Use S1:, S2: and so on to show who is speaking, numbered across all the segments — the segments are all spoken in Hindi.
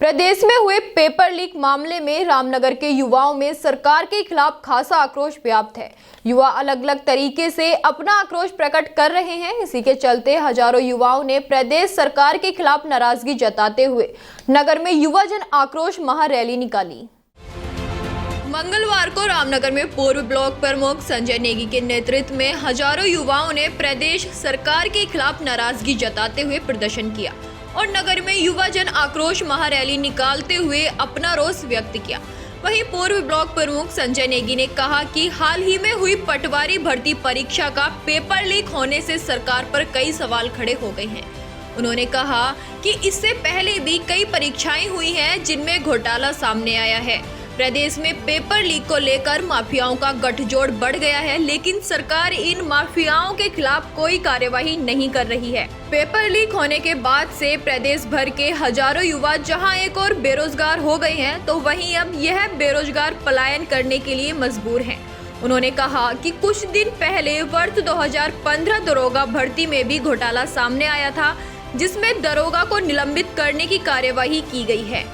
S1: प्रदेश में हुए पेपर लीक मामले में रामनगर के युवाओं में सरकार के खिलाफ खासा आक्रोश व्याप्त है। युवा अलग अलग तरीके से अपना आक्रोश प्रकट कर रहे हैं। इसी के चलते हजारों युवाओं ने प्रदेश सरकार के खिलाफ नाराजगी जताते हुए नगर में युवा जन आक्रोश महारैली निकाली। मंगलवार को रामनगर में पूर्व ब्लॉक प्रमुख संजय नेगी के नेतृत्व में हजारों युवाओं ने प्रदेश सरकार के खिलाफ नाराजगी जताते हुए प्रदर्शन किया और नगर में युवा जन आक्रोश महारैली निकालते हुए अपना रोष व्यक्त किया। वहीं पूर्व ब्लॉक प्रमुख संजय नेगी ने कहा कि हाल ही में हुई पटवारी भर्ती परीक्षा का पेपर लीक होने से सरकार पर कई सवाल खड़े हो गए हैं। उन्होंने कहा कि इससे पहले भी कई परीक्षाएं हुई हैं जिनमें घोटाला सामने आया है। प्रदेश में पेपर लीक को लेकर माफियाओं का गठजोड़ बढ़ गया है, लेकिन सरकार इन माफियाओं के खिलाफ कोई कार्यवाही नहीं कर रही है। पेपर लीक होने के बाद से प्रदेश भर के हजारों युवा जहां एक और बेरोजगार हो गए हैं, तो वहीं अब यह बेरोजगार पलायन करने के लिए मजबूर हैं। उन्होंने कहा कि कुछ दिन पहले वर्ष 2015 दरोगा भर्ती में भी घोटाला सामने आया था, जिसमें दरोगा को निलंबित करने की कार्यवाही की गई है।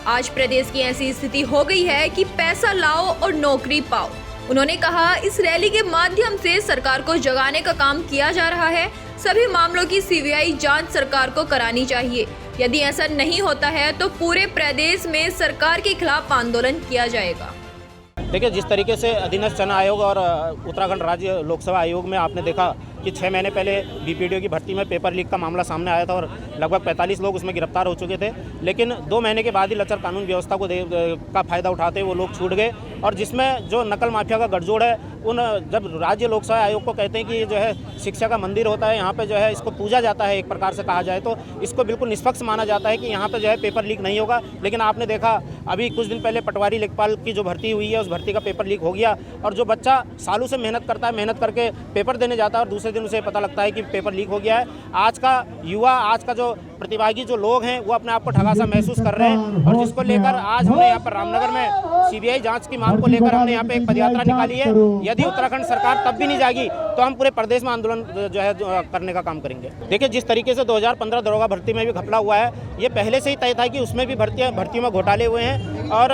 S1: आज प्रदेश की ऐसी स्थिति हो गई है कि पैसा लाओ और नौकरी पाओ। उन्होंने कहा इस रैली के माध्यम से सरकार को जगाने का काम किया जा रहा है। सभी मामलों की सीबीआई जांच सरकार को करानी चाहिए। यदि ऐसा नहीं होता है तो पूरे प्रदेश में सरकार के खिलाफ आंदोलन किया जाएगा।
S2: देखिए, जिस तरीके से अधीनस्थ चयन आयोग और उत्तराखंड राज्य लोकसेवा आयोग में आपने देखा कि 6 महीने पहले बीपीडीओ की भर्ती में पेपर लीक का मामला सामने आया था और लगभग 45 लोग उसमें गिरफ्तार हो चुके थे, लेकिन 2 महीने के बाद ही लचर कानून व्यवस्था का फ़ायदा उठाते वो लोग छूट गए। और जिसमें जो नकल माफिया का गठजोड़ है, जब राज्य लोकसेवा आयोग को कहते हैं कि ये जो है शिक्षा का मंदिर होता है, यहाँ पे जो है इसको पूजा जाता है, एक प्रकार से कहा जाए तो इसको बिल्कुल निष्पक्ष माना जाता है कि यहाँ पे जो है पेपर लीक नहीं होगा। लेकिन आपने देखा अभी कुछ दिन पहले पटवारी लेखपाल की जो भर्ती हुई है, उस भर्ती का पेपर लीक हो गया और जो बच्चा सालों से मेहनत करता है, मेहनत करके पेपर देने जाता है और दूसरे दिन उसे पता लगता है कि पेपर लीक हो गया है। आज का युवा, आज का जो प्रतिभागी जो लोग हैं, वो अपने आप को ठगा सा महसूस कर रहे हैं और जिसको लेकर आज हमने यहाँ पर रामनगर में सीबीआई जांच की मांग को लेकर हमने यहाँ पे एक पदयात्रा निकाली है। यदि उत्तराखंड सरकार तब भी नहीं जाएगी तो हम पूरे प्रदेश में आंदोलन जो है करने का काम करेंगे। देखिए, जिस तरीके से 2015 दरोगा भर्ती में भी घपला हुआ है, ये पहले से ही तय था कि उसमें भी भर्तियों में घोटाले हुए हैं। और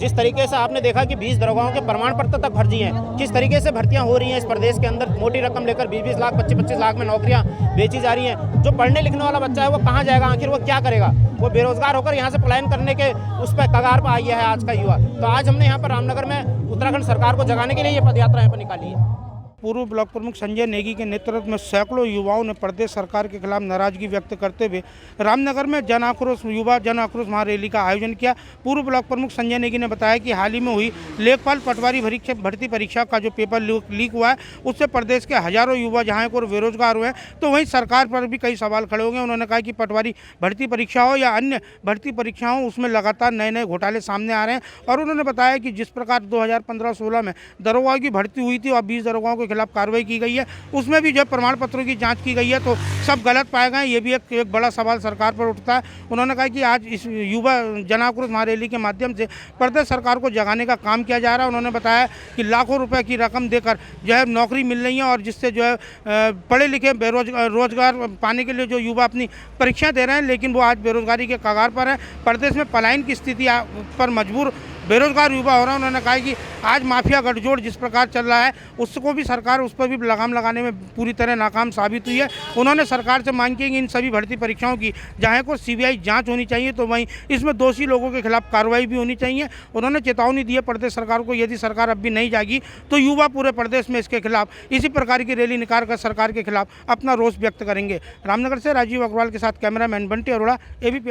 S2: जिस तरीके से आपने देखा कि 20 दरोगाओं के प्रमाण पत्र तक फर्जी हैं, किस तरीके से भर्तियां हो रही हैं इस प्रदेश के अंदर, मोटी रकम लेकर 20-20 लाख 25-25 लाख में नौकरियां बेची जा रही हैं। जो पढ़ने लिखने वाला बच्चा है वो कहाँ जाएगा, आखिर वो क्या करेगा? वो बेरोजगार होकर यहाँ से पलायन करने के उस पर कगार पर आ गया है आज का युवा। तो आज हमने यहाँ पर रामनगर में उत्तराखंड सरकार को जगाने के लिए ये पदयात्रा यहाँ पर निकाली है।
S3: पूर्व ब्लॉक प्रमुख संजय नेगी के नेतृत्व में सैकड़ों युवाओं ने प्रदेश सरकार के खिलाफ नाराजगी व्यक्त करते हुए रामनगर में युवा जन आक्रोश महारैली का आयोजन किया। पूर्व ब्लॉक प्रमुख संजय नेगी ने बताया कि हाल ही में हुई लेखपाल पटवारी भर्ती परीक्षा का जो पेपर लीक हुआ है, उससे प्रदेश के हजारों युवा जहाँ को बेरोजगार हुए हैं, तो वहीं सरकार पर भी कई सवाल खड़े हो गए। उन्होंने कहा कि पटवारी भर्ती परीक्षा हो या अन्य भर्ती परीक्षा हो, उसमें लगातार नए नए घोटाले सामने आ रहे हैं। और उन्होंने बताया कि जिस प्रकार 2015-16 में दरोगाओं की भर्ती हुई थी और 20 दरोगाओं के खिलाफ कार्रवाई की गई है, उसमें भी जो प्रमाण पत्रों की जांच की गई है तो सब गलत पाए गए। ये भी एक बड़ा सवाल सरकार पर उठता है। उन्होंने कहा कि आज इस युवा जन आक्रोश महारैली के माध्यम से प्रदेश सरकार को जगाने का काम किया जा रहा है। उन्होंने बताया कि लाखों रुपए की रकम देकर जो है नौकरी मिल रही है और जिससे जो है पढ़े लिखे रोजगार पाने के लिए जो युवा अपनी परीक्षाएं दे रहे हैं, लेकिन वो आज बेरोजगारी के कगार पर है। प्रदेश में पलायन की स्थिति पर मजबूर बेरोजगार युवा हो रहा है। उन्होंने कहा कि आज माफिया गठजोड़ जिस प्रकार चल रहा है, उसको भी सरकार उस पर भी लगाम लगाने में पूरी तरह नाकाम साबित हुई है। उन्होंने सरकार से मांग की कि इन सभी भर्ती परीक्षाओं की जहाँ को सीबीआई जांच होनी चाहिए, तो वहीं इसमें दोषी लोगों के खिलाफ कार्रवाई भी होनी चाहिए। उन्होंने चेतावनी दी है प्रदेश सरकार को, यदि सरकार अब भी नहीं जागी तो युवा पूरे प्रदेश में इसके खिलाफ इसी प्रकार की रैली निकालकर सरकार के खिलाफ अपना रोष व्यक्त करेंगे। रामनगर से राजीव अग्रवाल के साथ कैमरामैन बंटी अरोड़ा, ABP।